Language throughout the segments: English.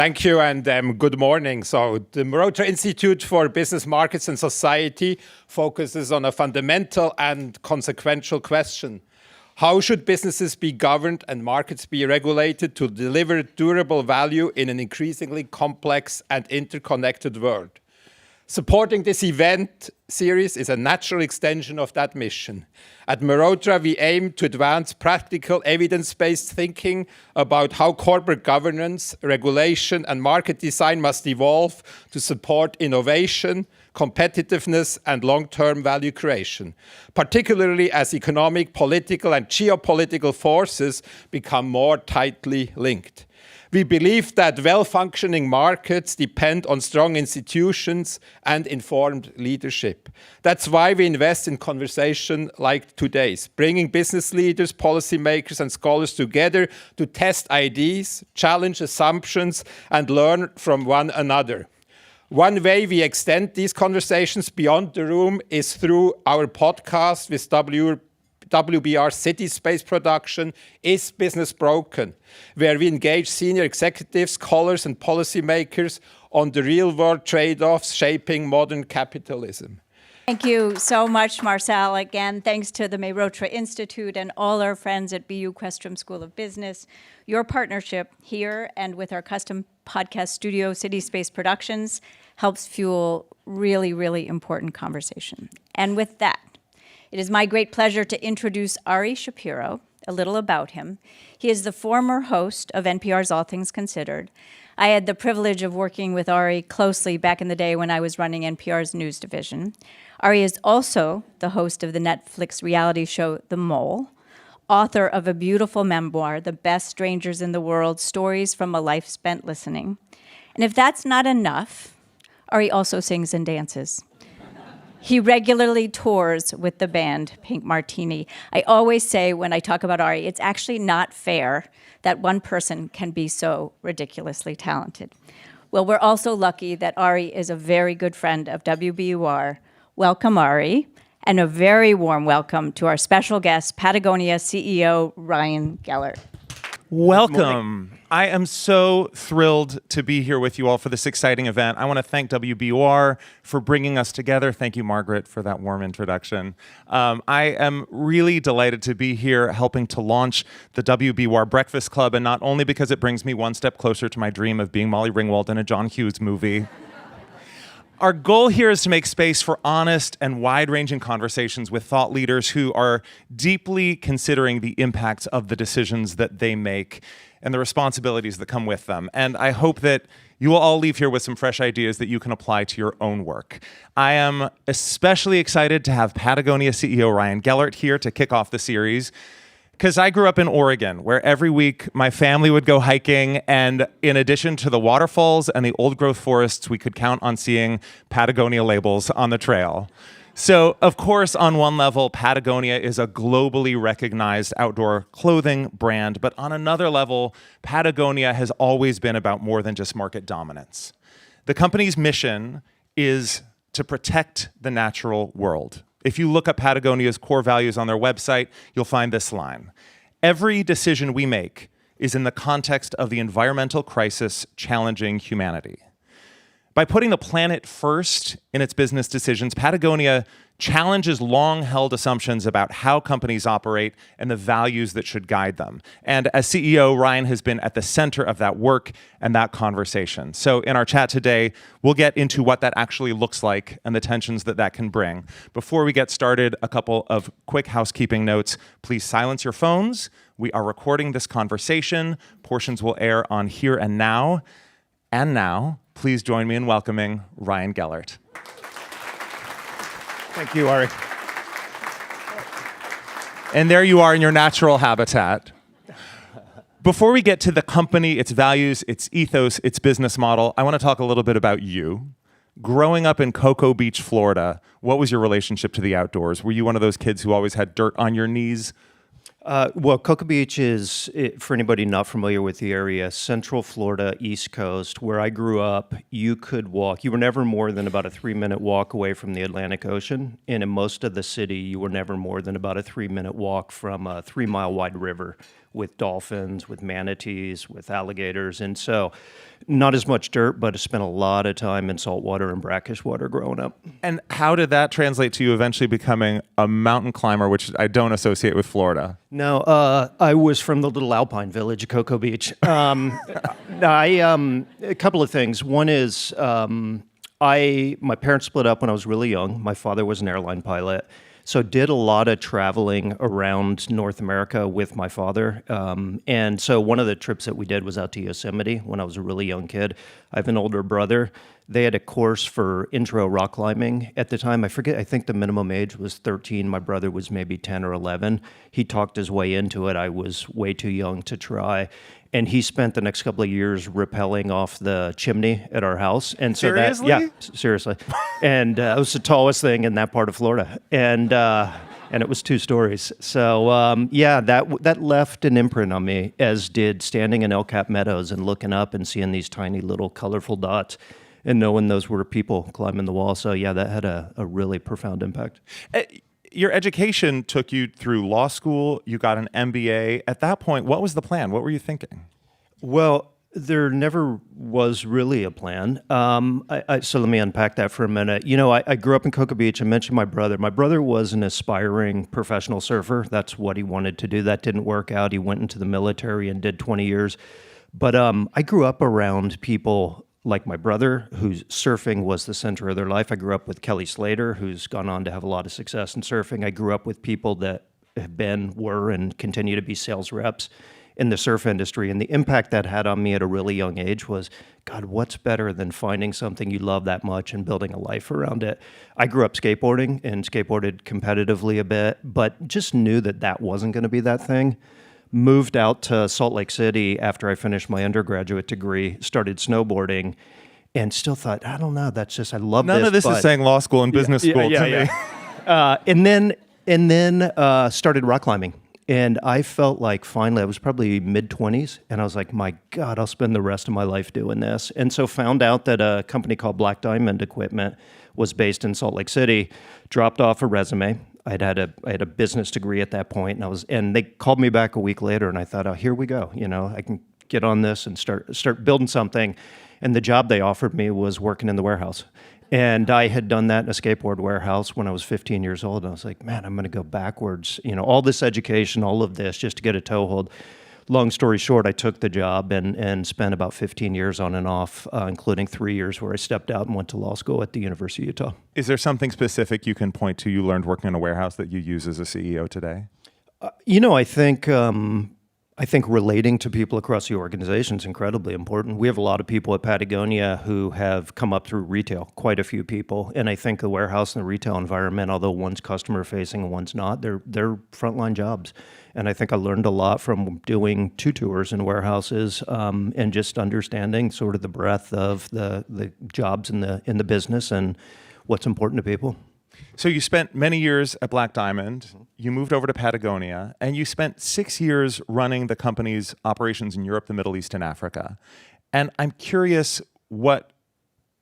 Thank you and good morning. So the Mehrotra Institute for Business Markets and Society focuses on a fundamental and consequential question. How should businesses be governed and markets be regulated to deliver durable value in an increasingly complex and interconnected world? Supporting this event series is a natural extension of that mission. At Mehrotra, we aim to advance practical, evidence-based thinking about how corporate governance, regulation, and market design must evolve to support innovation, competitiveness, and long-term value creation, particularly as economic, political, and geopolitical forces become more tightly linked. We believe that well-functioning markets depend on strong institutions and informed leadership. That's why we invest in conversation like today's, bringing business leaders, policymakers, and scholars together to test ideas, challenge assumptions, and learn from one another. One way we extend these conversations beyond the room is through our podcast with WBR City Space production, Is Business Broken?, where we engage senior executives, scholars, and policymakers on the real-world trade-offs shaping modern capitalism. Thank you so much, Marcel. Again, thanks to the Mehrotra Institute and all our friends at BU Questrom School of Business. Your partnership here and with our custom podcast studio, City Space Productions, helps fuel really, really important conversation. And with that, it is my great pleasure to introduce Ari Shapiro, a little about him. He is the former host of NPR's All Things Considered. I had the privilege of working with Ari closely back in the day when I was running NPR's news division. Ari is also the host of the Netflix reality show The Mole, author of a beautiful memoir, The Best Strangers in the World, Stories from a Life Spent Listening. And if that's not enough, Ari also sings and dances. He regularly tours with the band Pink Martini. I always say when I talk about Ari, it's actually not fair that one person can be so ridiculously talented. Well, we're also lucky that Ari is a very good friend of WBUR. Welcome, Ari, and a very warm welcome to our special guest, Patagonia CEO Ryan Gellert. Welcome. I am so thrilled to be here with you all for this exciting event. I want to thank WBUR for bringing us together. Thank you, Margaret, for that warm introduction. I am really delighted to be here helping to launch the WBUR Breakfast Club, and not only because it brings me one step closer to my dream of being Molly Ringwald in a John Hughes movie. Our goal here is to make space for honest and wide-ranging conversations with thought leaders who are deeply considering the impacts of the decisions that they make and the responsibilities that come with them. And I hope that you will all leave here with some fresh ideas that you can apply to your own work. I am especially excited to have Patagonia CEO Ryan Gellert here to kick off the series, because I grew up in Oregon, where every week my family would go hiking, and in addition to the waterfalls and the old-growth forests, we could count on seeing Patagonia labels on the trail. So, of course, on one level, Patagonia is a globally recognized outdoor clothing brand, but on another level, Patagonia has always been about more than just market dominance. The company's mission is to protect the natural world. If you look up Patagonia's core values on their website, you'll find this line: every decision we make is in the context of the environmental crisis challenging humanity. By putting the planet first in its business decisions, Patagonia challenges long-held assumptions about how companies operate and the values that should guide them. And as CEO, Ryan has been at the center of that work and that conversation. So in our chat today, we'll get into what that actually looks like and the tensions that that can bring. Before we get started, a couple of quick housekeeping notes. Please silence your phones. We are recording this conversation. Portions will air on Here and Now. And now, please join me in welcoming Ryan Gellert. Thank you, Ari. And there you are in your natural habitat. Before we get to the company, its values, its ethos, its business model, I want to talk a little bit about you. Growing up in Cocoa Beach, Florida, what was your relationship to the outdoors? Were you one of those kids who always had dirt on your knees? Well, Cocoa Beach is, for anybody not familiar with the area, Central Florida, East Coast. Where I grew up, you could walk. You were never more than about a 3-minute walk away from the Atlantic Ocean. And in most of the city, you were never more than about a 3-minute walk from a 3-mile wide river, with dolphins, with manatees, with alligators. And so not as much dirt, but I spent a lot of time in saltwater and brackish water growing up. And how did that translate to you eventually becoming a mountain climber, which I don't associate with Florida? No, I was from the little alpine village of Cocoa Beach. A couple of things. One is my parents split up when I was really young. My father was an airline pilot. So did a lot of traveling around North America with my father. And so one of the trips that we did was out to Yosemite when I was a really young kid. I have an older brother. They had a course for intro rock climbing at the time. I forget, I think the minimum age was 13. My brother was maybe 10 or 11. He talked his way into it. I was way too young to try. And he spent the next couple of years rappelling off the chimney at our house. And so Seriously? Seriously. And it was the tallest thing in that part of Florida. And it was 2 stories. So that left an imprint on me, as did standing in El Cap Meadows and looking up and seeing these tiny little colorful dots and knowing those were people climbing the wall. So yeah, that had a really profound impact. Your education took you through law school. You got an MBA. At that point, what was the plan? What were you thinking? Well, there never was really a plan. So let me unpack that for a minute. You know, I grew up in Cocoa Beach. I mentioned my brother. My brother was an aspiring professional surfer. That's what he wanted to do. That didn't work out. He went into the military and did 20 years. But I grew up around people like my brother, whose surfing was the center of their life. I grew up with Kelly Slater, who's gone on to have a lot of success in surfing. I grew up with people that have been, were, and continue to be sales reps in the surf industry. And the impact that had on me at a really young age was, God, what's better than finding something you love that much and building a life around it? I grew up skateboarding and skateboarded competitively a bit, but just knew that that wasn't going to be that thing. Moved out to Salt Lake City after I finished my undergraduate degree, started snowboarding, and still thought, I don't know, that's just, I love this. None of this is saying law school and business school to me. And then started rock climbing. And I felt like finally, I was probably mid-20s, and I was like, my God, I'll spend the rest of my life doing this. And so found out that a company called Black Diamond Equipment was based in Salt Lake City, dropped off a resume. I had a business degree at that point, and they called me back a week later, and I thought, oh, here we go. You know, I can get on this and start building something. And the job they offered me was working in the warehouse. And I had done that in a skateboard warehouse when I was 15 years old. And I was like, man, I'm going to go backwards. You know, all this education, all of this, just to get a toehold. Long story short, I took the job and spent about 15 years on and off, including 3 years where I stepped out and went to law school at the University of Utah. Is there something specific you can point to you learned working in a warehouse that you use as a CEO today? I think relating to people across the organization is incredibly important. We have a lot of people at Patagonia who have come up through retail, quite a few people. And I think the warehouse and the retail environment, although one's customer facing and one's not, they're frontline jobs. And I think I learned a lot from doing 2 tours in warehouses and just understanding sort of the breadth of the jobs in the business and what's important to people. So you spent many years at Black Diamond, you moved over to Patagonia, and you spent 6 years running the company's operations in Europe, the Middle East, and Africa. And I'm curious what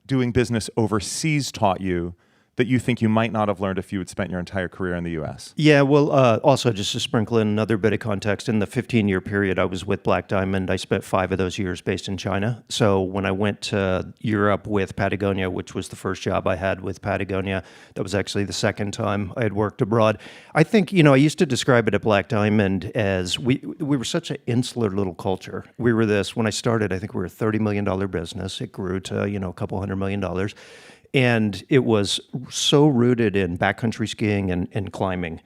doing business overseas taught you that you think you might not have learned if you had spent your entire career in the U.S.? Yeah, well, also just to sprinkle in another bit of context, in the 15-year period I was with Black Diamond, I spent 5 of those years based in China. So when I went to Europe with Patagonia, which was the first job I had with Patagonia, that was actually the second time I had worked abroad. I think, I used to describe it at Black Diamond as we were such an insular little culture. We were this, when I started, I think we were a $30 million business. It grew to, a couple $100 million. And it was so rooted in backcountry skiing and climbing.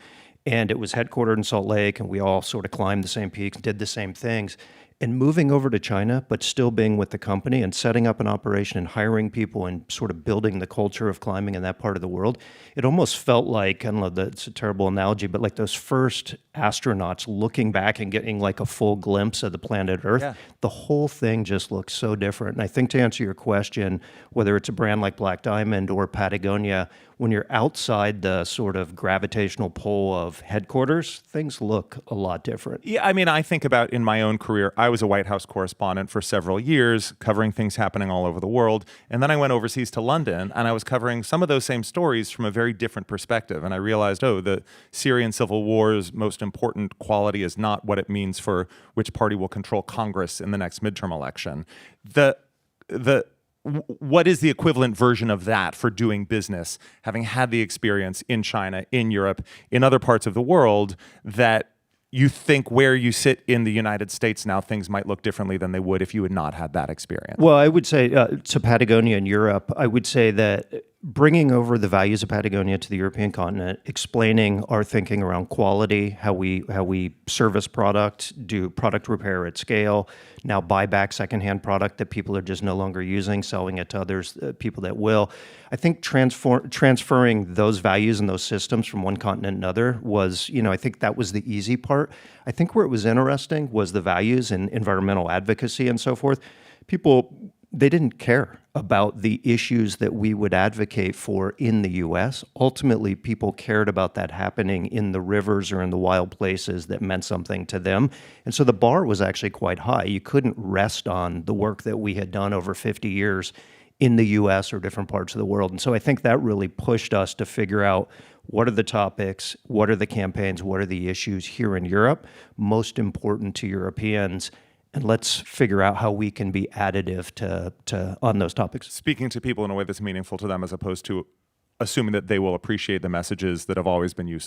And it was headquartered in Salt Lake, and we all sort of climbed the same peaks, did the same things. And moving over to China, but still being with the company and setting up an operation and hiring people and sort of building the culture of climbing in that part of the world, it almost felt like, I don't know, that's a terrible analogy, but like those first astronauts looking back and getting like a full glimpse of the planet Earth. Yeah. The whole thing just looks so different. And I think to answer your question, whether it's a brand like Black Diamond or Patagonia, when you're outside the sort of gravitational pull of headquarters, things look a lot different. Yeah, I mean, I think about in my own career, I was a White House correspondent for several years, covering things happening all over the world. And then I went overseas to London, and I was covering some of those same stories from a very different perspective. And I realized, oh, the Syrian civil war's most important quality is not what it means for which party will control Congress in the next midterm election. What is the equivalent version of that for doing business, having had the experience in China, in Europe, in other parts of the world, that you think where you sit in the United States now, things might look differently than they would if you had not had that experience? Well, I would say to Patagonia in Europe, I would say that bringing over the values of Patagonia to the European continent, explaining our thinking around quality, how we service product, do product repair at scale, now buy back secondhand product that people are just no longer using, selling it to others, people that will. I think transferring those values and those systems from one continent to another was, I think that was the easy part. I think where it was interesting was the values and environmental advocacy and so forth. People, they didn't care about the issues that we would advocate for in the U.S. Ultimately, people cared about that happening in the rivers or in the wild places that meant something to them. And so the bar was actually quite high. You couldn't rest on the work that we had done over 50 years in the U.S. or different parts of the world. And so I think that really pushed us to figure out what are the topics, what are the campaigns, what are the issues here in Europe most important to Europeans, and let's figure out how we can be additive to on those topics. Speaking to people in a way that's meaningful to them, as opposed to assuming that they will appreciate the messages that have always been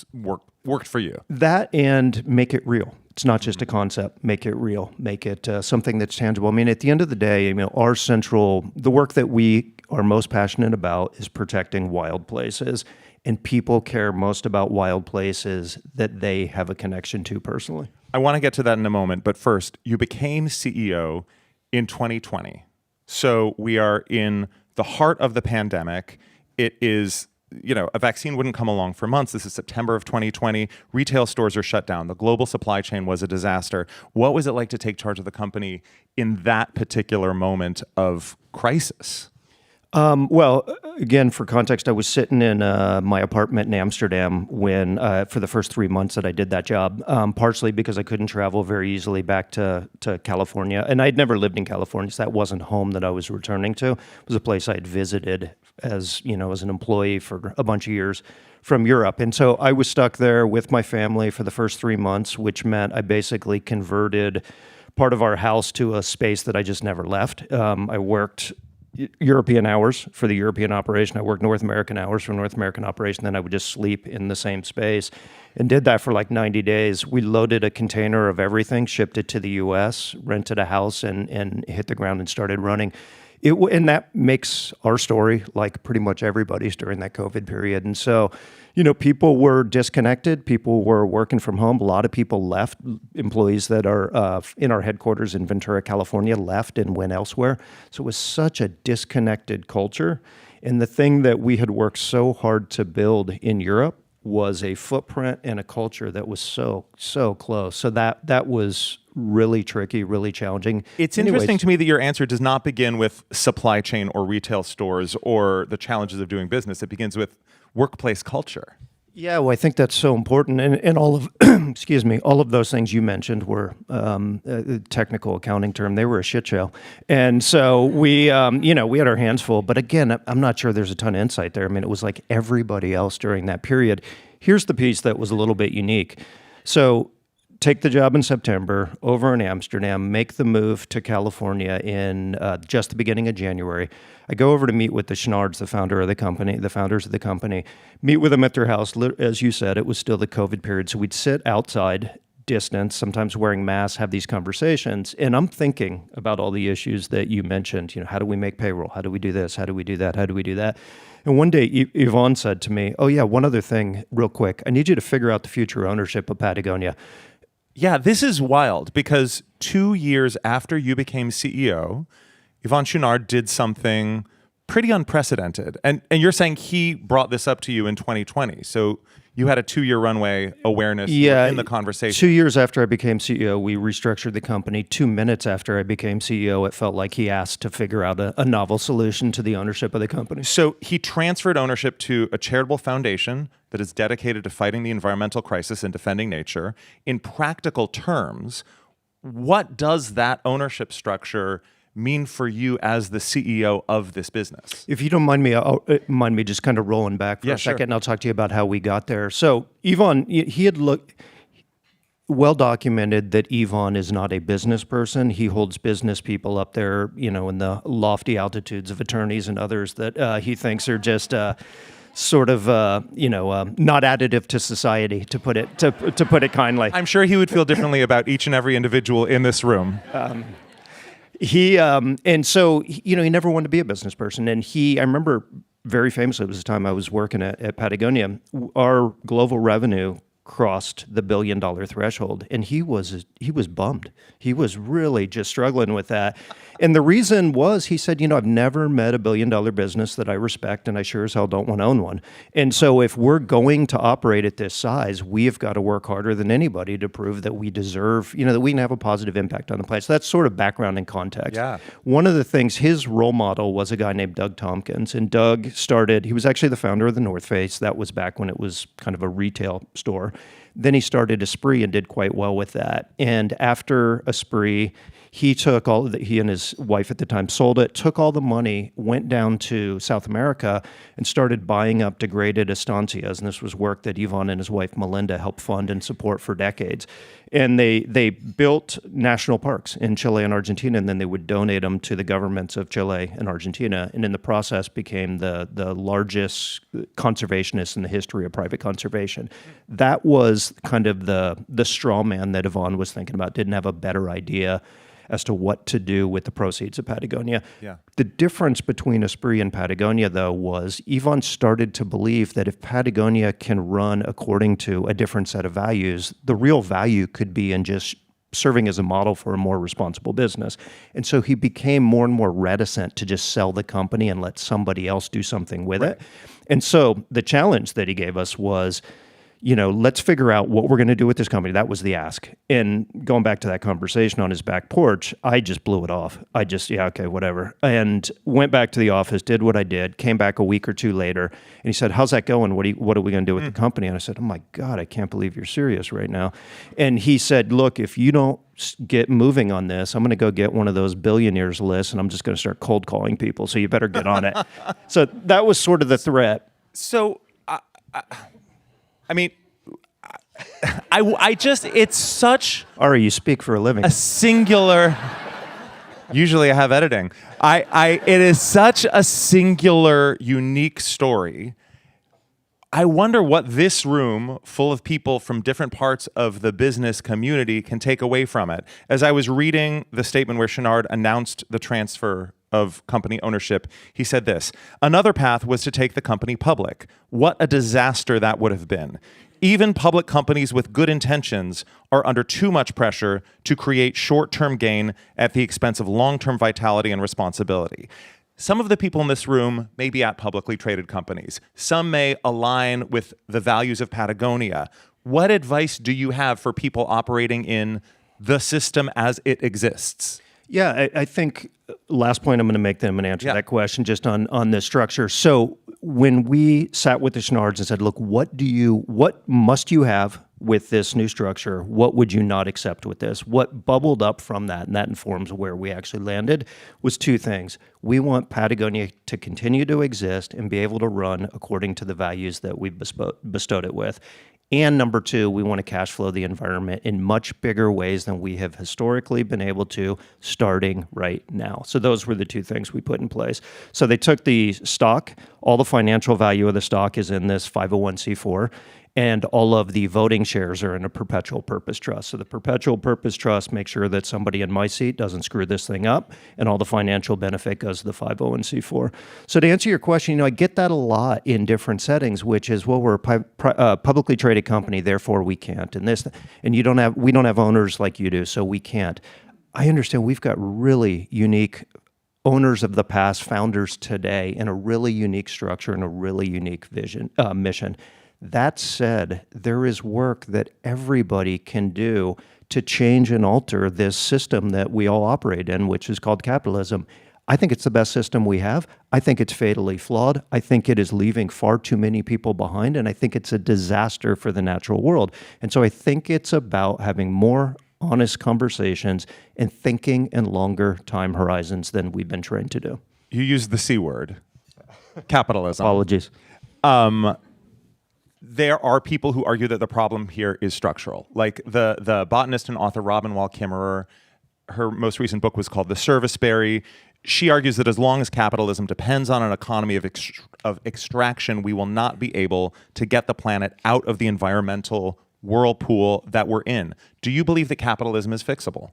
worked for you. That, and make it real. It's not just a concept. Make it real. Make it something that's tangible. I mean, at the end of the day, the work that we are most passionate about is protecting wild places. And people care most about wild places that they have a connection to personally. I want to get to that in a moment, but first, you became CEO in 2020. So we are in the heart of the pandemic. It is, a vaccine wouldn't come along for months. This is September of 2020. Retail stores are shut down. The global supply chain was a disaster. What was it like to take charge of the company in that particular moment of crisis? Well, again, for context, I was sitting in my apartment in Amsterdam when, for the first 3 months that I did that job, partially because I couldn't travel very easily back to California. And I'd never lived in California, so that wasn't home that I was returning to. It was a place I had visited as an employee for a bunch of years from Europe. And so I was stuck there with my family for the first 3 months, which meant I basically converted part of our house to a space that I just never left. I worked European hours for the European operation. I worked North American hours for North American operation. Then I would just sleep in the same space and did that for like 90 days. We loaded a container of everything, shipped it to the U.S., rented a house, and hit the ground and started running. And that makes our story like pretty much everybody's during that COVID period. And so, people were disconnected. People were working from home. A lot of people left. Employees that are in our headquarters in Ventura, California, left and went elsewhere. So it was such a disconnected culture. And the thing that we had worked so hard to build in Europe was a footprint and a culture that was so close. So that was really tricky, really challenging. It's interesting to me that your answer does not begin with supply chain or retail stores or the challenges of doing business. It begins with workplace culture. Yeah, well, I think that's so important. And all of, all of those things you mentioned were a technical accounting term. They were a shit show. And so we had our hands full. But again, I'm not sure there's a ton of insight there. I mean, it was like everybody else during that period. Here's the piece that was a little bit unique. So take the job in September, over in Amsterdam, make the move to California in just the beginning of January. I go over to meet with the Schnards, the founders of the company, meet with them at their house. As you said, it was still the COVID period. So we'd sit outside, distance, sometimes wearing masks, have these conversations. And I'm thinking about all the issues that you mentioned. How do we make payroll? How do we do this? How do we do that? How do we do that? And one day, Yvonne said to me, oh yeah, one other thing real quick. I need you to figure out the future ownership of Patagonia. Yeah, this is wild because 2 years after you became CEO, Yvon Chouinard did something pretty unprecedented. And you're saying he brought this up to you in 2020. So you had a 2-year runway awareness in the conversation. 2 years after I became CEO, we restructured the company. 2 minutes after I became CEO, it felt like he asked to figure out a novel solution to the ownership of the company. So he transferred ownership to a charitable foundation that is dedicated to fighting the environmental crisis and defending nature. In practical terms, what does that ownership structure mean for you as the CEO of this business? If you don't mind me just kind of rolling back for a second, and I'll talk to you about how we got there. So Yvonne, he had well documented that Yvonne is not a business person. He holds business people up there, in the lofty altitudes of attorneys and others that he thinks are just sort of, not additive to society, to put it kindly. I'm sure he would feel differently about each and every individual in this room. He never wanted to be a business person. And I remember very famously, it was the time I was working at Patagonia, our global revenue crossed the $1 billion threshold, and he was bummed. He was really just struggling with that. And the reason was, he said, I've never met a $1 billion business that I respect, and I sure as hell don't want to own one. And so if we're going to operate at this size, we have got to work harder than anybody to prove that we deserve, that we can have a positive impact on the planet. So that's sort of background and context. Yeah. One of the things, his role model was a guy named Doug Tompkins, and Doug he was actually the founder of the North Face. That was back when it was kind of a retail store. Then he started Esprit and did quite well with that. And after Esprit, he and his wife at the time sold it, took all the money, went down to South America, and started buying up degraded estancias. And this was work that Yvonne and his wife Melinda helped fund and support for decades. And they built national parks in Chile and Argentina, and then they would donate them to the governments of Chile and Argentina, and in the process became the largest conservationists in the history of private conservation. That was kind of the straw man that Yvonne was thinking about, didn't have a better idea as to what to do with the proceeds of Patagonia. Yeah. The difference between Esprit and Patagonia, though, was Yvonne started to believe that if Patagonia can run according to a different set of values, the real value could be in just serving as a model for a more responsible business. And so he became more and more reticent to just sell the company and let somebody else do something with it. And so the challenge that he gave us was, let's figure out what we're going to do with this company. That was the ask. And going back to that conversation on his back porch, I just blew it off. Okay, whatever. And went back to the office, did what I did, came back a week or two later, and he said, how's that going? What are we going to do with the company? And I said, oh my God, I can't believe you're serious right now. And he said, look, if you don't get moving on this, I'm going to go get one of those billionaires lists, and I'm just going to start cold calling people. So you better get on it. So that was sort of the threat. So, it's such Ari, you speak for a living. a singular, usually I have editing. It is such a singular, unique story. I wonder what this room full of people from different parts of the business community can take away from it. As I was reading the statement where Chenard announced the transfer of company ownership, he said this: another path was to take the company public. What a disaster that would have been. Even public companies with good intentions are under too much pressure to create short-term gain at the expense of long-term vitality and responsibility. Some of the people in this room may be at publicly traded companies. Some may align with the values of Patagonia. What advice do you have for people operating in the system as it exists? Yeah, I think last point I'm going to make, then I'm going to answer that question just on this structure. So when we sat with the Chenards and said, look, what must you have with this new structure? What would you not accept with this? What bubbled up from that, and that informs where we actually landed, was two things. We want Patagonia to continue to exist and be able to run according to the values that we've bestowed it with. And number two, we want to cash flow the environment in much bigger ways than we have historically been able to, starting right now. So those were the two things we put in place. So they took the stock, all the financial value of the stock is in this 501c4, and all of the voting shares are in a perpetual purpose trust. So the perpetual purpose trust makes sure that somebody in my seat doesn't screw this thing up, and all the financial benefit goes to the 501c4. So to answer your question, I get that a lot in different settings, which is, well, we're a publicly traded company, therefore we can't, and we don't have owners like you do, so we can't. I understand we've got really unique owners of the past, founders today, and a really unique structure and a really unique vision, mission. That said, there is work that everybody can do to change and alter this system that we all operate in, which is called capitalism. I think it's the best system we have. I think it's fatally flawed. I think it is leaving far too many people behind, and I think it's a disaster for the natural world. And so I think it's about having more honest conversations, and thinking in longer time horizons than we've been trained to do. You used the C word, capitalism. Apologies. There are people who argue that the problem here is structural. Like the botanist and author Robin Wall Kimmerer, her most recent book was called The Serviceberry. She argues that as long as capitalism depends on an economy of extraction, we will not be able to get the planet out of the environmental whirlpool that we're in. Do you believe that capitalism is fixable?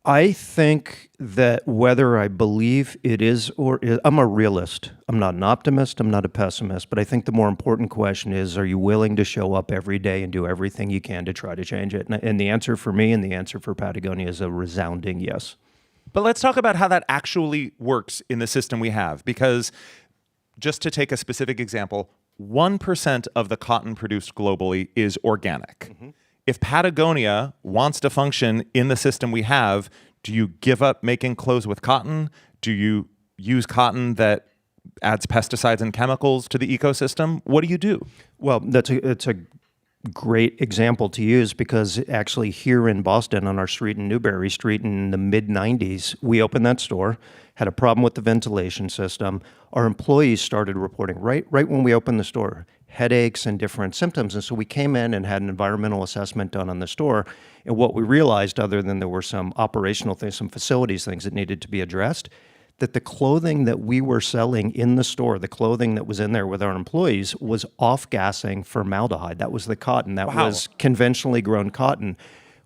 I think that whether I believe it is or is, I'm a realist. I'm not an optimist. I'm not a pessimist. But I think the more important question is, are you willing to show up every day and do everything you can to try to change it? And the answer for me and the answer for Patagonia is a resounding yes. But let's talk about how that actually works in the system we have. Because just to take a specific example, 1% of the cotton produced globally is organic. Mm-hmm. If Patagonia wants to function in the system we have, do you give up making clothes with cotton? Do you use cotton that adds pesticides and chemicals to the ecosystem? What do you do? Well, it's a great example to use because actually here in Boston on our street in Newbury Street in the mid-90s, we opened that store, had a problem with the ventilation system. Our employees started reporting right when we opened the store, headaches and different symptoms. And so we came in and had an environmental assessment done on the store. And what we realized, other than there were some operational things, some facilities things that needed to be addressed, that the clothing that we were selling in the store, the clothing that was in there with our employees, was off-gassing formaldehyde. That was the cotton. That was conventionally grown cotton.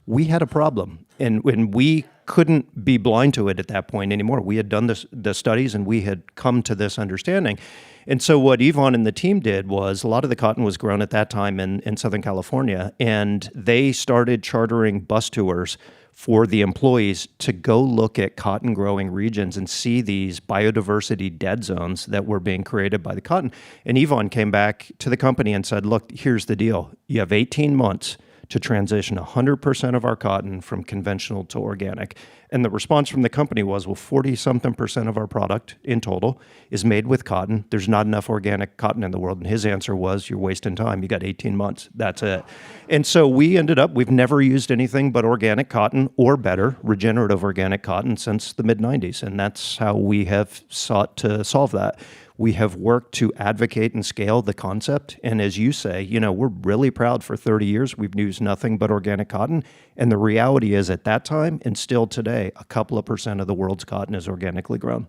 We had a problem, and we couldn't be blind to it at that point anymore. We had done the studies, and we had come to this understanding. And so what Yvonne and the team did was, a lot of the cotton was grown at that time in Southern California, and they started chartering bus tours for the employees to go look at cotton growing regions and see these biodiversity dead zones that were being created by the cotton. And Yvonne came back to the company and said, look, here's the deal. You have 18 months to transition 100% of our cotton from conventional to organic. And the response from the company was, well, 40-something% of our product in total is made with cotton. There's not enough organic cotton in the world. And his answer was, you're wasting time. You got 18 months. That's it. And so we ended up, we've never used anything but organic cotton or better, regenerative organic cotton since the mid-90s. And that's how we have sought to solve that. We have worked to advocate and scale the concept. And as you say, we're really proud for 30 years. We've used nothing but organic cotton. And the reality is at that time and still today, a couple of % of the world's cotton is organically grown.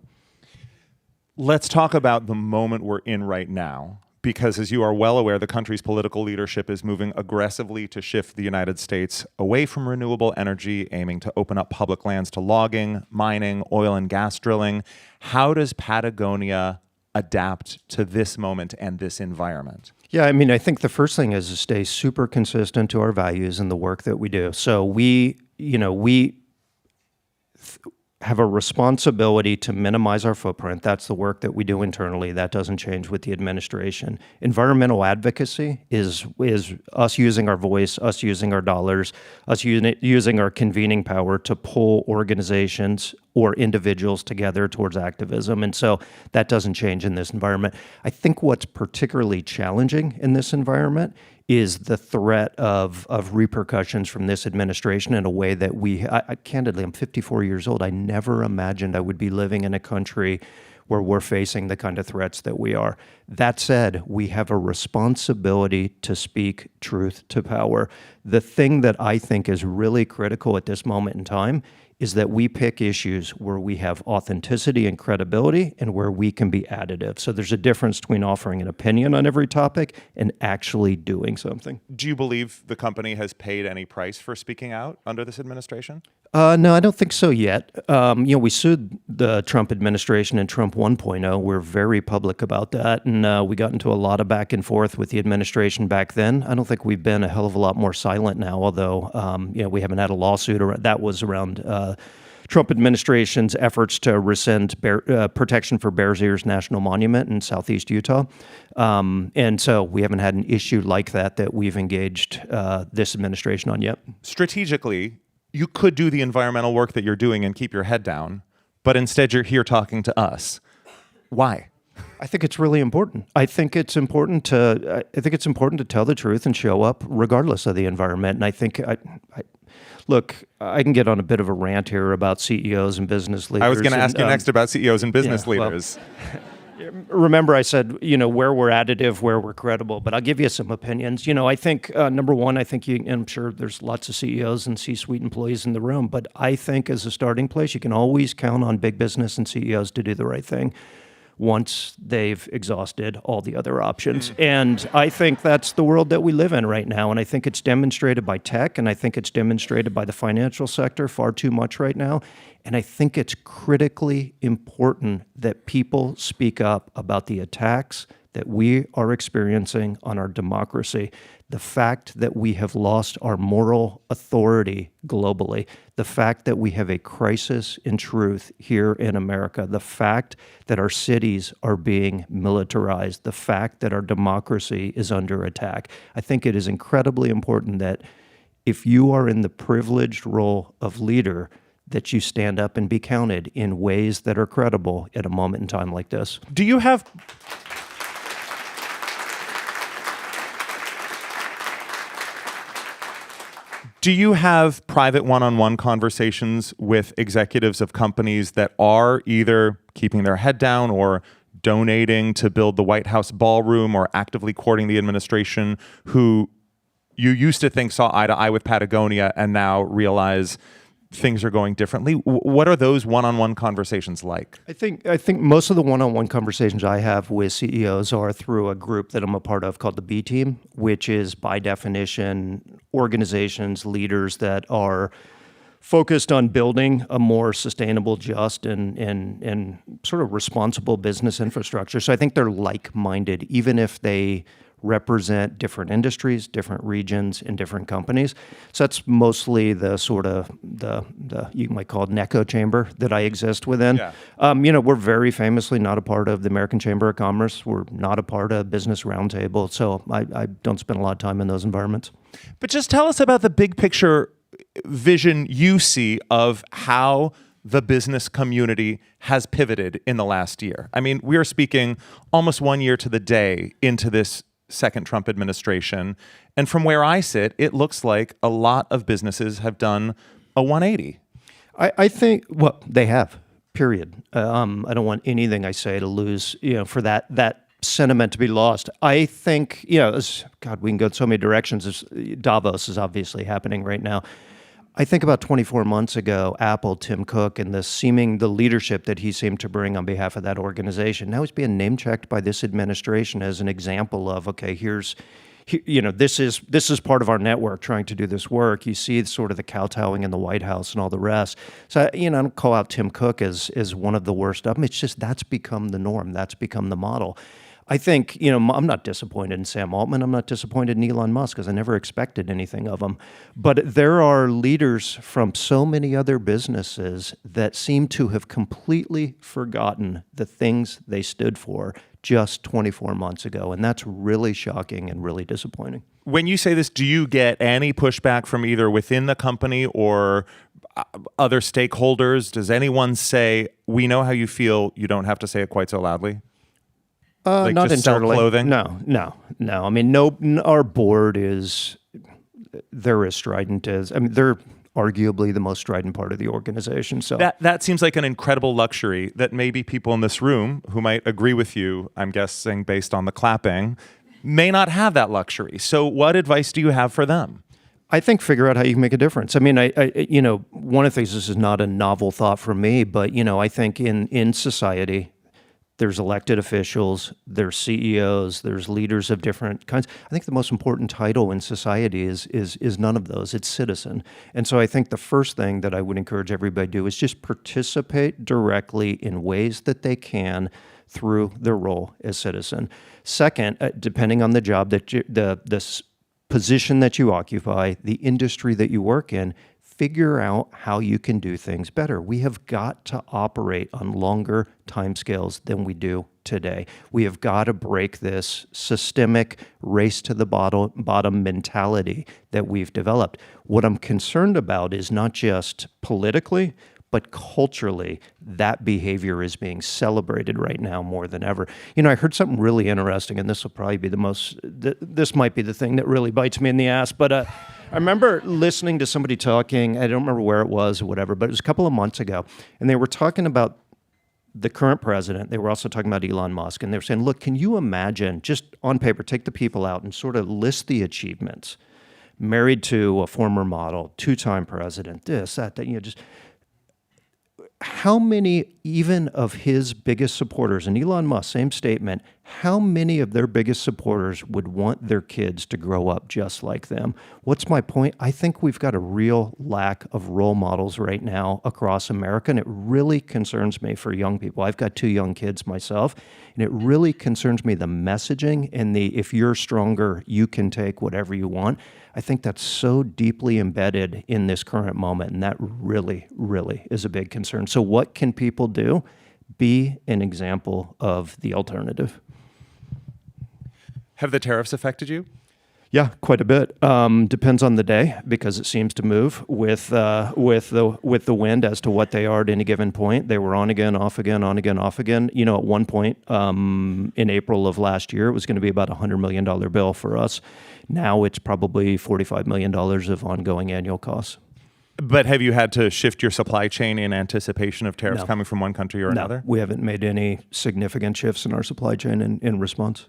Let's talk about the moment we're in right now. Because as you are well aware, the country's political leadership is moving aggressively to shift the United States away from renewable energy, aiming to open up public lands to logging, mining, oil and gas drilling. How does Patagonia adapt to this moment and this environment? Yeah, I think the first thing is to stay super consistent to our values and the work that we do. So we have a responsibility to minimize our footprint. That's the work that we do internally. That doesn't change with the administration. Environmental advocacy is us using our voice, us using our dollars, us using our convening power to pull organizations or individuals together towards activism. And so that doesn't change in this environment. I think what's particularly challenging in this environment is the threat of repercussions from this administration in a way that candidly, I'm 54 years old. I never imagined I would be living in a country where we're facing the kind of threats that we are. That said, we have a responsibility to speak truth to power. The thing that I think is really critical at this moment in time is that we pick issues where we have authenticity and credibility and where we can be additive. So there's a difference between offering an opinion on every topic and actually doing something. Do you believe the company has paid any price for speaking out under this administration? No, I don't think so yet. We sued the Trump administration and Trump 1.0. We're very public about that, and we got into a lot of back and forth with the administration back then. I don't think we've been a hell of a lot more silent now, although we haven't had a lawsuit that was around Trump administration's efforts to rescind protection for Bears Ears National Monument in southeast Utah. And so we haven't had an issue like that we've engaged this administration on yet. Strategically, you could do the environmental work that you're doing and keep your head down, but instead you're here talking to us. Why? I think it's really important. I think it's important to tell the truth and show up regardless of the environment. And I think Look, I can get on a bit of a rant here about CEOs and business leaders. I was going to ask you next about CEOs and business well, leaders. Remember, I said, where we're additive, where we're credible, but I'll give you some opinions. I think, number one, and I'm sure there's lots of CEOs and C-suite employees in the room, but I think as a starting place, you can always count on big business and CEOs to do the right thing once they've exhausted all the other options. And I think that's the world that we live in right now. And I think it's demonstrated by tech, and I think it's demonstrated by the financial sector far too much right now. And I think it's critically important that people speak up about the attacks that we are experiencing on our democracy, the fact that we have lost our moral authority globally, the fact that we have a crisis in truth here in America, the fact that our cities are being militarized, the fact that our democracy is under attack. I think it is incredibly important that if you are in the privileged role of leader, that you stand up and be counted in ways that are credible at a moment in time like this. Do you have private one-on-one conversations with executives of companies that are either keeping their head down or donating to build the White House ballroom or actively courting the administration who you used to think saw eye to eye with Patagonia and now realize things are going differently? What are those one-on-one conversations like? I think most of the one-on-one conversations I have with CEOs are through a group that I'm a part of called the B Team, which is by definition organizations, leaders that are focused on building a more sustainable, just, and sort of responsible business infrastructure. So I think they're like-minded, even if they represent different industries, different regions, and different companies. So that's mostly the sort of the you might call it an echo chamber that I exist within. Yeah. We're very famously not a part of the American Chamber of Commerce. We're not a part of Business Roundtable. So I don't spend a lot of time in those environments. But just tell us about the big picture vision you see of how the business community has pivoted in the last year. I mean, we are speaking almost 1 year to the day into this second Trump administration. And from where I sit, it looks like a lot of businesses have done a 180. I think, well, they have, period. I don't want anything I say to lose, for that sentiment to be lost. I think, God, we can go in so many directions. Davos is obviously happening right now. I think about 24 months ago, Apple, Tim Cook, and the leadership that he seemed to bring on behalf of that organization, now he's being name-checked by this administration as an example of, okay, this is part of our network trying to do this work. You see sort of the kowtowing in the White House and all the rest. So, I don't call out Tim Cook as one of the worst of them. It's just that's become the norm. That's become the model. I think, I'm not disappointed in Sam Altman. I'm not disappointed in Elon Musk because I never expected anything of them. But there are leaders from so many other businesses that seem to have completely forgotten the things they stood for just 24 months ago. And that's really shocking and really disappointing. When you say this, do you get any pushback from either within the company or other stakeholders? Does anyone say, we know how you feel, you don't have to say it quite so loudly? Not just sell entirely. clothing? No. I mean, our board they're as strident as, they're arguably the most strident part of the organization. So that seems like an incredible luxury that maybe people in this room who might agree with you, I'm guessing based on the clapping, may not have that luxury. So what advice do you have for them? I think figure out how you can make a difference. I mean, one of the things, this is not a novel thought for me, but, I think in society, there's elected officials, there's CEOs, there's leaders of different kinds. I think the most important title in society is none of those. It's citizen. And so I think the first thing that I would encourage everybody to do is just participate directly in ways that they can through their role as citizen. Second, depending on the job that the position that you occupy, the industry that you work in, figure out how you can do things better. We have got to operate on longer timescales than we do today. We have got to break this systemic race to the bottom mentality that we've developed. What I'm concerned about is not just politically, but culturally, that behavior is being celebrated right now more than ever. You know, I heard something really interesting, and this will probably be this might be the thing that really bites me in the ass, but I remember listening to somebody talking, I don't remember where it was or whatever, but it was a couple of months ago, and they were talking about the current president. They were also talking about Elon Musk, and they were saying, look, can you imagine, just on paper, take the people out and sort of list the achievements. Married to a former model, two-time president, this, that, you know, just how many even of his biggest supporters, and Elon Musk, same statement, how many of their biggest supporters would want their kids to grow up just like them? What's my point? I think we've got a real lack of role models right now across America, and it really concerns me for young people. I've got 2 young kids myself, and it really concerns me, the messaging and the if you're stronger, you can take whatever you want. I think that's so deeply embedded in this current moment, and that really, really is a big concern. So what can people do? Be an example of the alternative. Have the tariffs affected you? Yeah, quite a bit. Depends on the day because it seems to move with the wind as to what they are at any given point. They were on again, off again, on again, off again. You know, at one point in April of last year, it was going to be about a $100 million bill for us. Now it's probably $45 million of ongoing annual costs. But have you had to shift your supply chain in anticipation of tariffs No. coming from one country or another? We haven't made any significant shifts in our supply chain in response.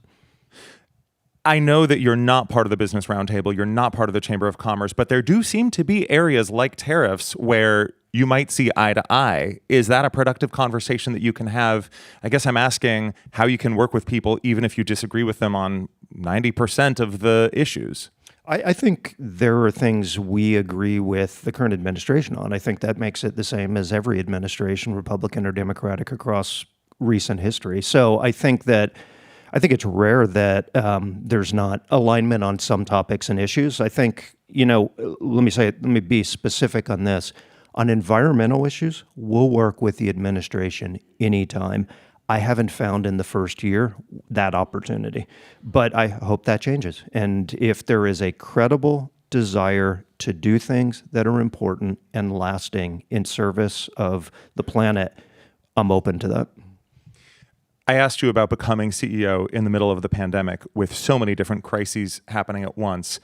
I know that you're not part of the Business Roundtable, you're not part of the Chamber of Commerce, but there do seem to be areas like tariffs where you might see eye to eye. Is that a productive conversation that you can have? I guess I'm asking how you can work with people even if you disagree with them on 90% of the issues. I think there are things we agree with the current administration on. I think that makes it the same as every administration, Republican or Democratic, across recent history. So I think it's rare that there's not alignment on some topics and issues. I think, let me be specific on this. On environmental issues, we'll work with the administration anytime. I haven't found in the first year that opportunity, but I hope that changes. And if there is a credible desire to do things that are important and lasting in service of the planet, I'm open to that. I asked you about becoming CEO in the middle of the pandemic with so many different crises happening at once.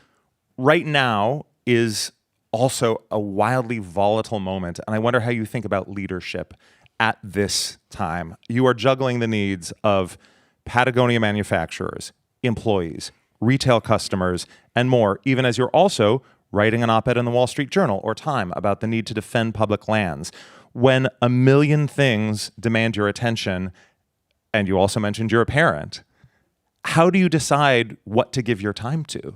Right now is also a wildly volatile moment, and I wonder how you think about leadership at this time. You are juggling the needs of Patagonia manufacturers, employees, retail customers, and more, even as you're also writing an op-ed in the Wall Street Journal or Time about the need to defend public lands. When a million things demand your attention, and you also mentioned you're a parent, how do you decide what to give your time to?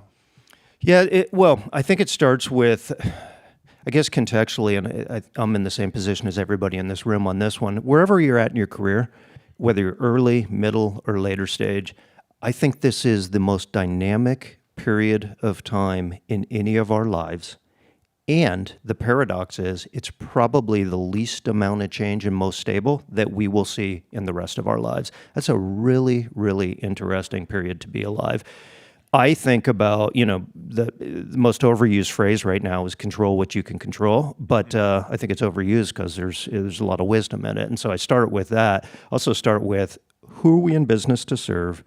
Yeah, well, I think it starts with, I guess contextually, and I'm in the same position as everybody in this room on this one, wherever you're at in your career, whether you're early, middle, or later stage, I think this is the most dynamic period of time in any of our lives. And the paradox is it's probably the least amount of change and most stable that we will see in the rest of our lives. That's a really, really interesting period to be alive. I think about, the most overused phrase right now is control what you can control, but I think it's overused because there's a lot of wisdom in it. And so I start with that. Also start with who are we in business to serve?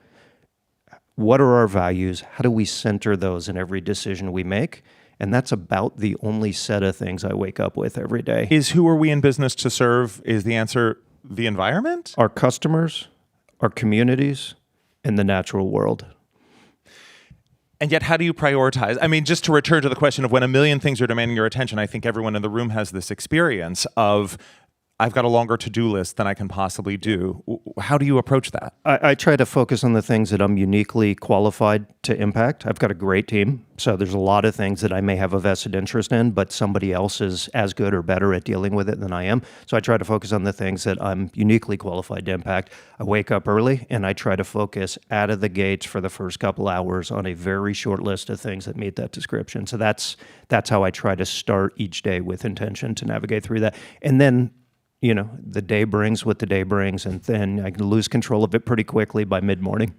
What are our values? How do we center those in every decision we make? And that's about the only set of things I wake up with every day. Is who are we in business to serve? Is the answer the environment? Our customers, our communities, and the natural world. And yet, how do you prioritize? I mean, just to return to the question of when a million things are demanding your attention, I think everyone in the room has this experience of, I've got a longer to-do list than I can possibly do. How do you approach that? I try to focus on the things that I'm uniquely qualified to impact. I've got a great team, so there's a lot of things that I may have a vested interest in, but somebody else is as good or better at dealing with it than I am. So I try to focus on the things that I'm uniquely qualified to impact. I wake up early, and I try to focus out of the gates for the first couple hours on a very short list of things that meet that description. So that's how I try to start each day with intention to navigate through that. And then the day brings what the day brings, and then I can lose control of it pretty quickly by mid-morning.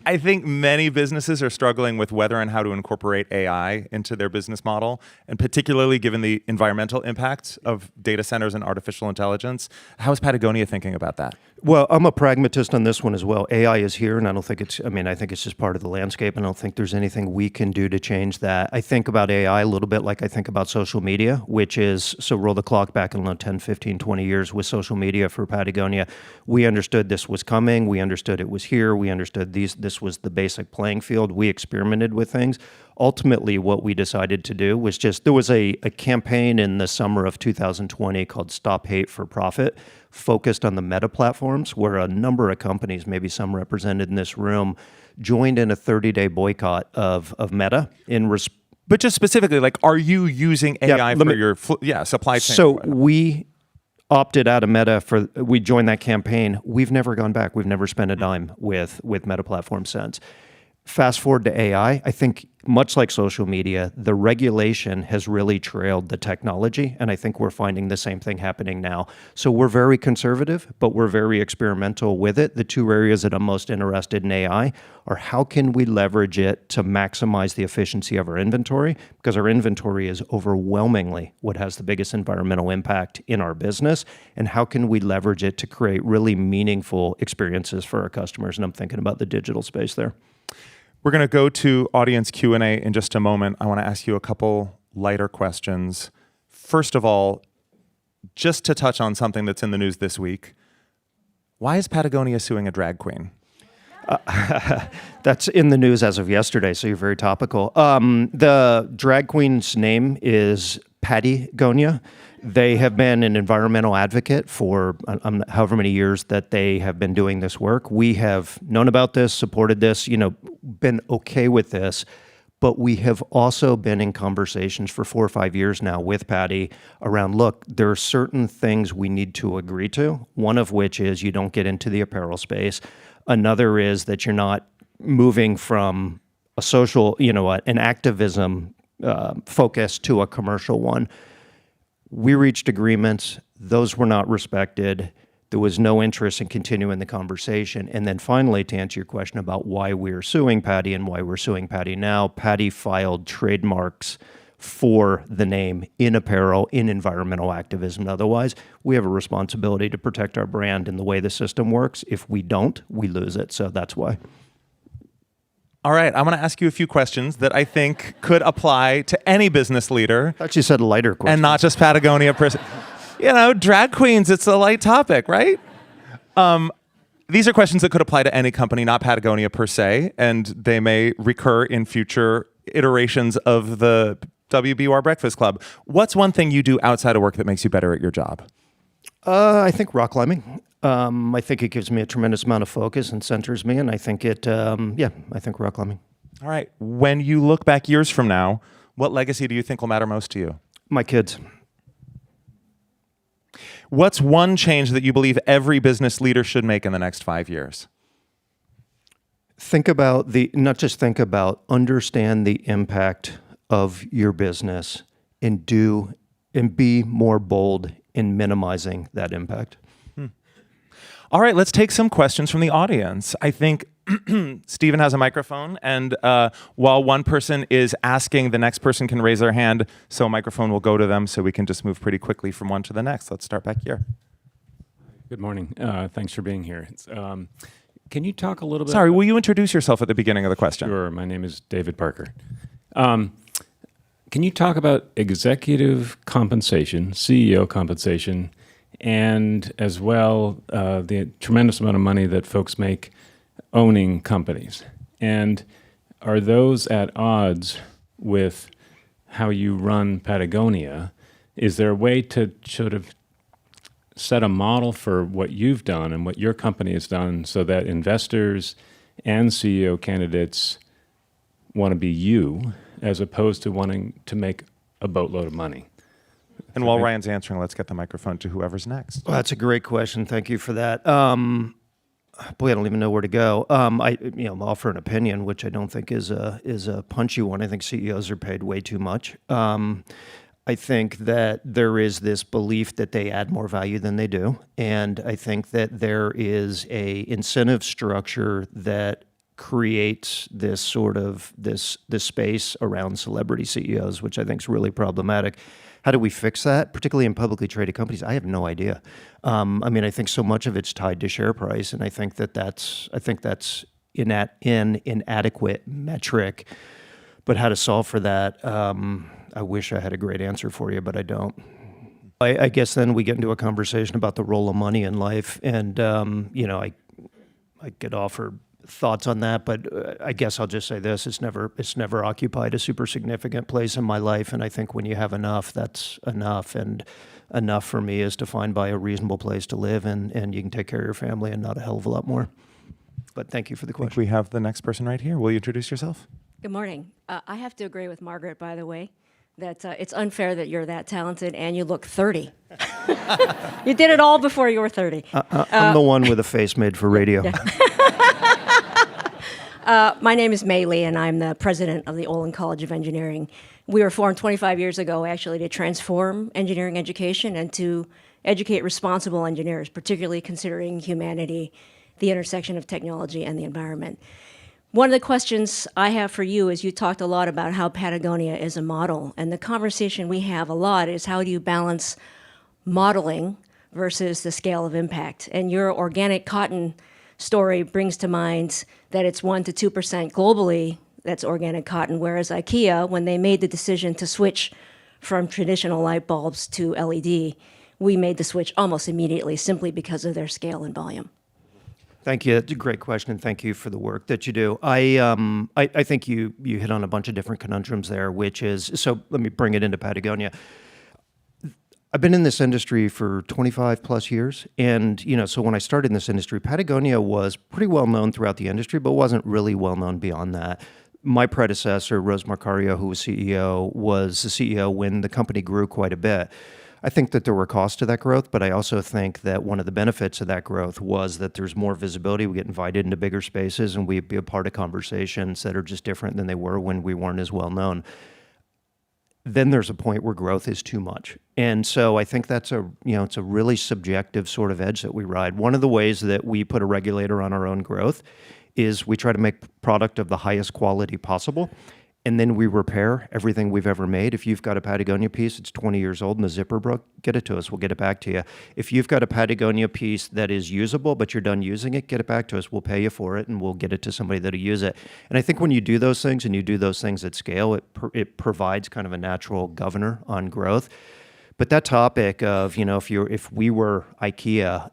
I think many businesses are struggling with whether and how to incorporate AI into their business model, and particularly given the environmental impacts of data centers and artificial intelligence. How is Patagonia thinking about that? Well, I'm a pragmatist on this one as well. AI is here, and I think it's just part of the landscape, and I don't think there's anything we can do to change that. I think about AI a little bit like I think about social media, which is, so roll the clock back, 10, 15, 20 years with social media for Patagonia. We understood this was coming. We understood it was here. We understood this was the basic playing field. We experimented with things. Ultimately, what we decided to do was there was a campaign in the summer of 2020 called Stop Hate for Profit, focused on the Meta platforms, where a number of companies, maybe some represented in this room, joined in a 30-day boycott of Meta But just specifically, like, are you using AI for your supply chain? So we opted out of Meta we joined that campaign. We've never gone back. We've never spent a dime with Meta platform since. Fast forward to AI, I think much like social media, the regulation has really trailed the technology, and I think we're finding the same thing happening now. So we're very conservative, but we're very experimental with it. The two areas that I'm most interested in AI are how can we leverage it to maximize the efficiency of our inventory, because our inventory is overwhelmingly what has the biggest environmental impact in our business, and how can we leverage it to create really meaningful experiences for our customers, and I'm thinking about the digital space there. We're going to go to audience Q&A in just a moment. I want to ask you a couple lighter questions. First of all, just to touch on something that's in the news this week, why is Patagonia suing a drag queen? That's in the news as of yesterday, so you're very topical. The drag queen's name is Patagonia. They have been an environmental advocate for however many years that they have been doing this work. We have known about this, supported this, been okay with this, but we have also been in conversations for 4 or 5 years now with Patty around, look, there are certain things we need to agree to, one of which is you don't get into the apparel space. Another is that you're not moving from a social, an activism focus to a commercial one. We reached agreements. Those were not respected. There was no interest in continuing the conversation. And then finally, to answer your question about why we're suing Patty and why we're suing Patty now, Patty filed trademarks for the name in apparel, in environmental activism. Otherwise, we have a responsibility to protect our brand and the way the system works. If we don't, we lose it. So that's why. All right, I'm going to ask you a few questions that I think could apply to any business leader. I thought you said a lighter question. And not just Patagonia. Drag queens, it's a light topic, right? These are questions that could apply to any company, not Patagonia per se, and they may recur in future iterations of the WBUR Breakfast Club. What's one thing you do outside of work that makes you better at your job? I think rock climbing. I think it gives me a tremendous amount of focus and centers me, and I think I think rock climbing. All right. When you look back years from now, what legacy do you think will matter most to you? My kids. What's one change that you believe every business leader should make in the next 5 years? Understand the impact of your business and be more bold in minimizing that impact. All right, let's take some questions from the audience. I think Stephen has a microphone, and while one person is asking, the next person can raise their hand, so a microphone will go to them, so we can just move pretty quickly from one to the next. Let's start back here. Good morning. Thanks for being here. Can you talk a little bit? Sorry, will you introduce yourself at the beginning of the question? Sure. My name is David Parker. Can you talk about executive compensation, CEO compensation, and as well the tremendous amount of money that folks make owning companies? And are those at odds with how you run Patagonia? Is there a way to sort of set a model for what you've done and what your company has done so that investors and CEO candidates want to be you as opposed to wanting to make a boatload of money? And while Ryan's answering, let's get the microphone to whoever's next. Well, that's a great question. Thank you for that. Boy, I don't even know where to go. I'll offer an opinion, which I don't think is a punchy one. I think CEOs are paid way too much. I think that there is this belief that they add more value than they do, and I think that there is a incentive structure that creates this sort of this space around celebrity CEOs, which I think is really problematic. How do we fix that, particularly in publicly traded companies? I have no idea. I think so much of it's tied to share price, and I think that's inadequate metric. But how to solve for that? I wish I had a great answer for you, but I don't. I guess then we get into a conversation about the role of money in life, and I could offer thoughts on that, but I guess I'll just say this: it's never occupied a super significant place in my life, and I think when you have enough, that's enough, and enough for me is defined by a reasonable place to live, and you can take care of your family and not a hell of a lot more. But thank you for the I think question. we have the next person right here. Will you introduce yourself? Good morning. I have to agree with Margaret, by the way, that it's unfair that you're that talented and you look 30. You did it all before you were 30. I'm the one with a face made for radio. My name is May Lee, and I'm the president of the Olin College of Engineering. We were formed 25 years ago, actually, to transform engineering education and to educate responsible engineers, particularly considering humanity, the intersection of technology and the environment. One of the questions I have for you is you talked a lot about how Patagonia is a model, and the conversation we have a lot is how do you balance modeling versus the scale of impact? And your organic cotton story brings to mind that it's 1% to 2% globally that's organic cotton, whereas IKEA, when they made the decision to switch from traditional light bulbs to LED, we made the switch almost immediately simply because of their scale and volume. Thank you. That's a great question. Thank you for the work that you do. I think you hit on a bunch of different conundrums there, which is, so let me bring it into Patagonia. I've been in this industry for 25 plus years. And, so when I started in this industry, Patagonia was pretty well known throughout the industry, but wasn't really well known beyond that. My predecessor, Rose Marcario, who was the CEO when the company grew quite a bit. I think that there were costs to that growth, but I also think that one of the benefits of that growth was that there's more visibility. We get invited into bigger spaces, and we be a part of conversations that are just different than they were when we weren't as well known. Then there's a point where growth is too much. And so I think that's it's a really subjective sort of edge that we ride. One of the ways that we put a regulator on our own growth is we try to make product of the highest quality possible. And then we repair everything we've ever made. If you've got a Patagonia piece, it's 20 years old and the zipper broke, get it to us. We'll get it back to you. If you've got a Patagonia piece that is usable, but you're done using it, get it back to us. We'll pay you for it, and we'll get it to somebody that'll use it. And I think when you do those things, and you do those things at scale, it provides kind of a natural governor on growth. But that topic of, if we were IKEA,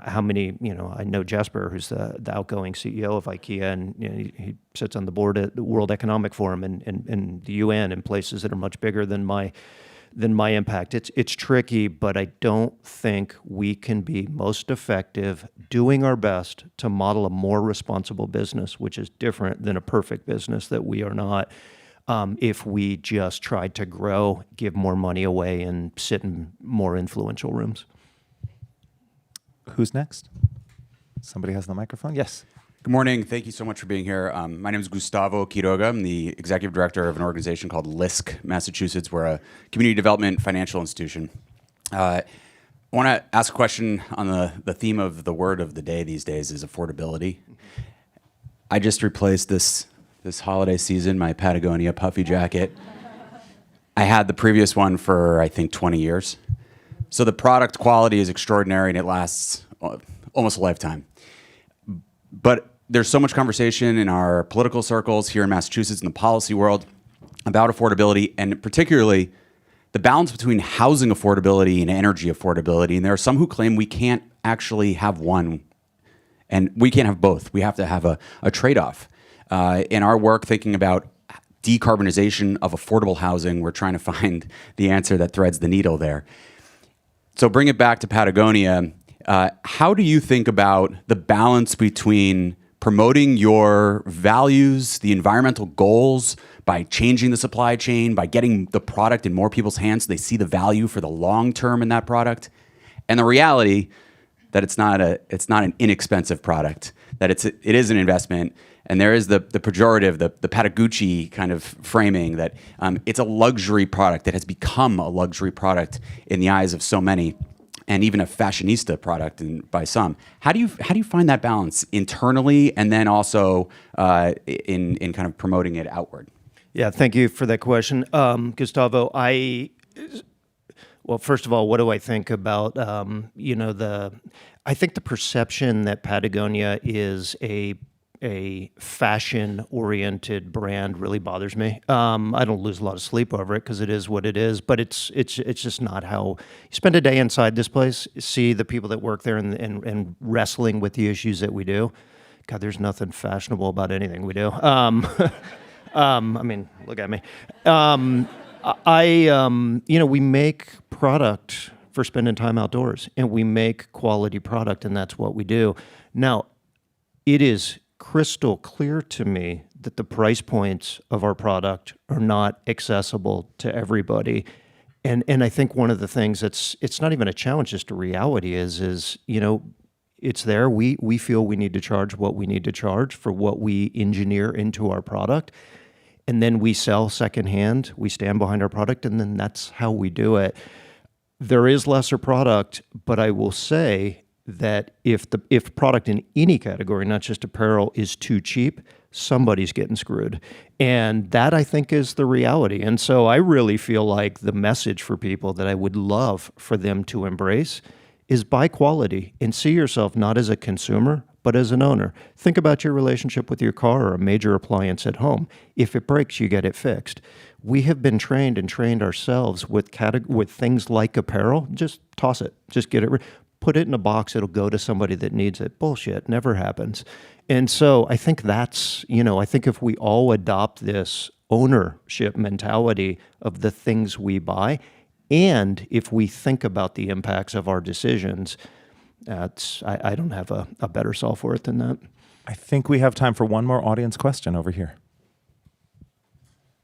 how many, I know Jesper, who's the outgoing CEO of IKEA, and he sits on the board at the World Economic Forum and the UN and places that are much bigger than my impact. It's tricky, but I don't think we can be most effective doing our best to model a more responsible business, which is different than a perfect business that we are not. If we just tried to grow, give more money away, and sit in more influential rooms. Who's next? Somebody has the microphone? Yes. Good morning. Thank you so much for being here. My name is Gustavo Quiroga. I'm the executive director of an organization called LISC, Massachusetts. We're a community development financial institution. I want to ask a question on the theme of the word of the day these days is affordability. I just replaced this holiday season, my Patagonia puffy jacket. I had the previous one for, I think, 20 years. So the product quality is extraordinary and it lasts almost a lifetime. But there's so much conversation in our political circles here in Massachusetts, in the policy world, about affordability, and particularly the balance between housing affordability and energy affordability. And there are some who claim we can't actually have one, and we can't have both. We have to have a trade-off. In our work thinking about decarbonization of affordable housing, we're trying to find the answer that threads the needle there. So bring it back to Patagonia. How do you think about the balance between promoting your values, the environmental goals, by changing the supply chain, by getting the product in more people's hands so they see the value for the long term in that product, and the reality that it's not an inexpensive product, that it is an investment. And there is the pejorative, the Patagucci kind of framing that it's a luxury product that has become a luxury product in the eyes of so many. and even a fashionista product by some. How do you find that balance internally, and then also in kind of promoting it outward? Yeah, thank you for that question, Gustavo. Well, first of all, what do I think about I think the perception that Patagonia is a fashion-oriented brand really bothers me. I don't lose a lot of sleep over it because it is what it is, but it's just not how you spend a day inside this place, see the people that work there and wrestling with the issues that we do. God, there's nothing fashionable about anything we do. I mean, look at me. We make product for spending time outdoors, and we make quality product, and that's what we do. Now, it is crystal clear to me that the price points of our product are not accessible to everybody. And I think one of the things it's not even a challenge, just a reality is it's there. We feel we need to charge what we need to charge for what we engineer into our product. And then we sell secondhand, we stand behind our product, and then that's how we do it. There is lesser product, but I will say that if product in any category, not just apparel, is too cheap, somebody's getting screwed. And that, I think, is the reality. And so I really feel like the message for people that I would love for them to embrace is buy quality and see yourself not as a consumer, but as an owner. Think about your relationship with your car or a major appliance at home. If it breaks, you get it fixed. We have been trained ourselves with things like apparel. Just toss it. Just get it. Put it in a box. It'll go to somebody that needs it. Bullshit. Never happens. And so I think that's, I think if we all adopt this ownership mentality of the things we buy, and if we think about the impacts of our decisions, I don't have a better solve for it than that. I think we have time for one more audience question over here.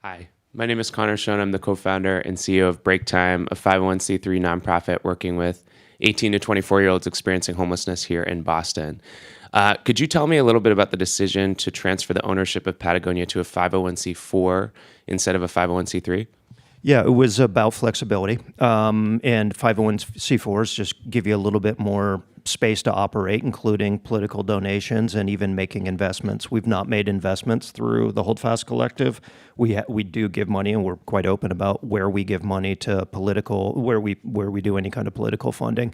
Hi, my name is Connor Schoen. I'm the co-founder and CEO of Break Time, a 501c3 nonprofit working with 18 to 24-year-olds experiencing homelessness here in Boston. Could you tell me a little bit about the decision to transfer the ownership of Patagonia to a 501c4 instead of a 501c3? Yeah, it was about flexibility. And 501c4s just give you a little bit more space to operate, including political donations and even making investments. We've not made investments through the Holdfast Collective. We do give money, and we're quite open about where we give money to where we do any kind of political funding.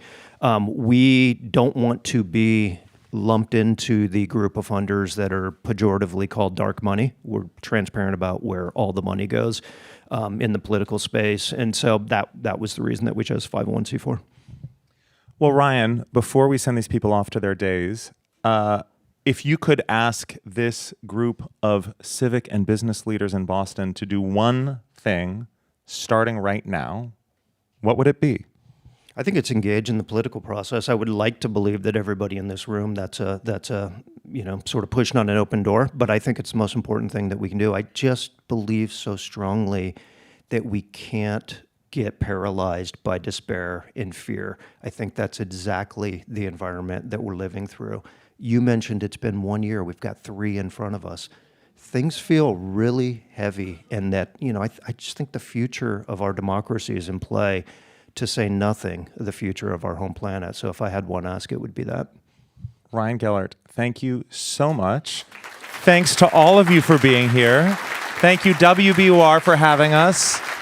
We don't want to be lumped into the group of funders that are pejoratively called dark money. We're transparent about where all the money goes in the political space. And so that was the reason that we chose 501c4. Well, Ryan, before we send these people off to their days, if you could ask this group of civic and business leaders in Boston to do one thing starting right now, what would it be? I think it's engage in the political process. I would like to believe that everybody in this room, that's a sort of pushing on an open door, but I think it's the most important thing that we can do. I just believe so strongly that we can't get paralyzed by despair and fear. I think that's exactly the environment that we're living through. You mentioned it's been 1 year. We've got 3 in front of us. Things feel really heavy, and that, I just think the future of our democracy is in play, to say nothing of the future of our home planet. So if I had one ask, it would be that. Ryan Gellert, thank you so much. Thanks to all of you for being here. Thank you, WBUR, for having us.